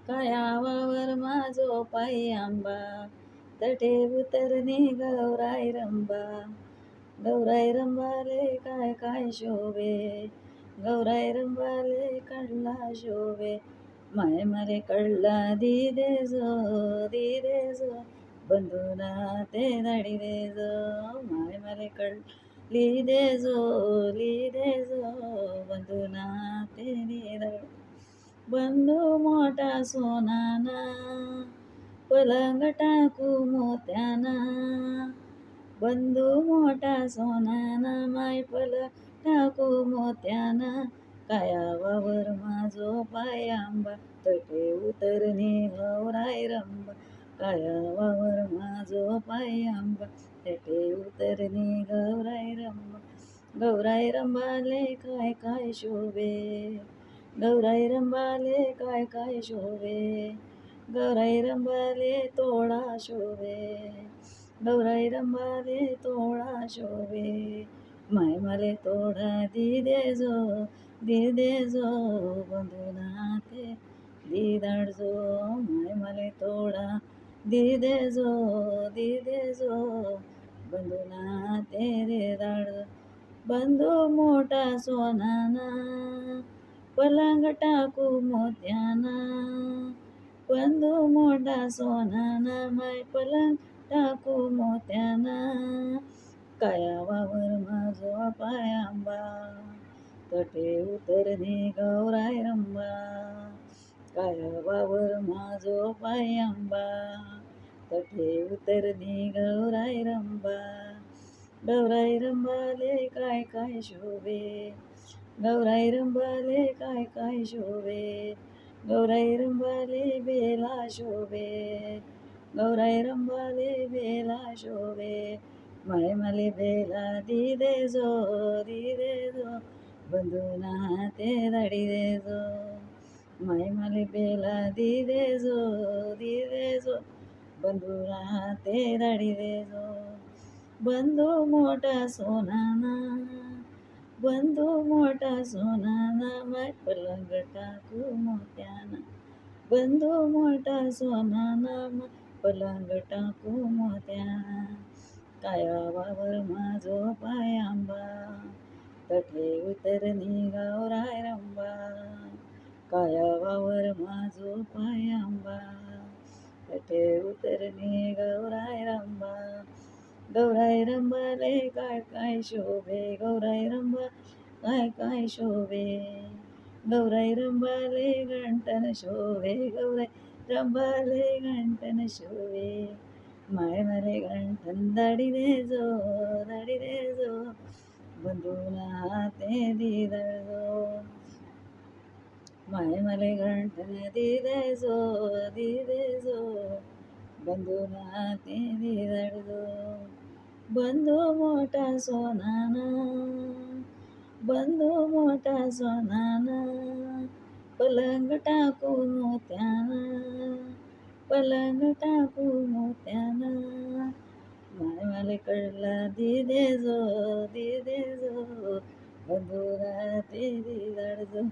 काया वावर माझो पायी आंबा, तटे उतरणी गौराई रंबा. गौराई रंबाले काय काय शोभे, गौराई रंबाले कडला शोभे. माय मरे कडला दी दे जो बंधुना ते दाडी दे जो. माय मरे ली दे जो बंधुना ते दे. बंधू मोठा सोनाना, पलंग टाकू मोत्याना. बंधू मोठा सोनाना, माय पलंग टाकू मोत्याना. काया वावर माझो पाय आंबा, तटे उतरणी गौराई रंबा. काया वावर माझो पाय आंबा, तटे उतरणी गौराई रंबा. गौराई रंबाले काय काय शोभे, गौराई रंबाले काय काय शोभे. गौराई रंबाले तोळा शोभे, गौराई रंबाले तोळा शोभे. माय मले तोडा दी दे जो बंधुना ते दी दाडजो. माय मले तोडा दी दे जो बंधुना ते दे दाडजो. बंधू मोठा सोनाना, पलंग टाकू मोत्याना. बंधू मोठा सोनाना, माय पलंग टाकू मोत्याना. काया वावर माझो पाय आंबा, तटे उतरणी गौराई रंबा. काया वावर माझो पाय आंबा, तटे उतरणी गौराई रंबा. गौराई रंबाले काय काय शोभे, गौराई रंबाले काय काय शोभे. गौराई रंबाले बेला शोभे, गौराई रंबाले बेला शोभे. माय मले बेला दी दे जो बंधुना ते दाडी दे जो. माय मले बेला दी दे जो बंधुना ते दाडी दे जो. बंधू मोठा सोनाना, बंधू मोठा सोनाना, माय पलंग टाकू मोत्याना. बंधू मोठा सोनाना, माय पलंग टाकू मोत्याना. काया वावर माझो पाय आंबा, तटे उतरणी गौराई रंबा. काया वावर माझो पाय आंबा, तटे उतरणी गौराई रंबा. गौराई रंबाले काय काय शोभे, गौराई रंबा काय काय शोभे. गौराई रंबाले घंटन शोभे, गौराई रंबाले घंटन शोभे. माय मले घंटन दाडी दे जो बंधुना ते दी दळजो. माय मले घंटन दी दे जो बंधुना ते दी दळजो. बंधू मोठा सोनाना, बंधू मोठा सोनाना, पलंग टाकू मोत्याना. पलंग टाकू मोत्याना. माय मले कडला दी दे जो बंधुना ते दी दाडजो.